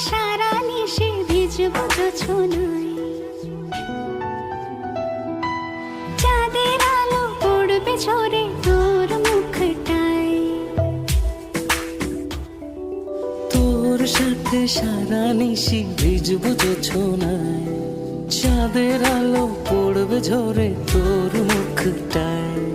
সারা নিশে ভিজবো জোছনায়, চাঁদের আলো পড়বে ঝরে তোর মুখটায়। তোর সাথে সারা নিশি ভিজবো জোছনায়, চাঁদের আলো পড়বে ঝরে তোর মুখটায়।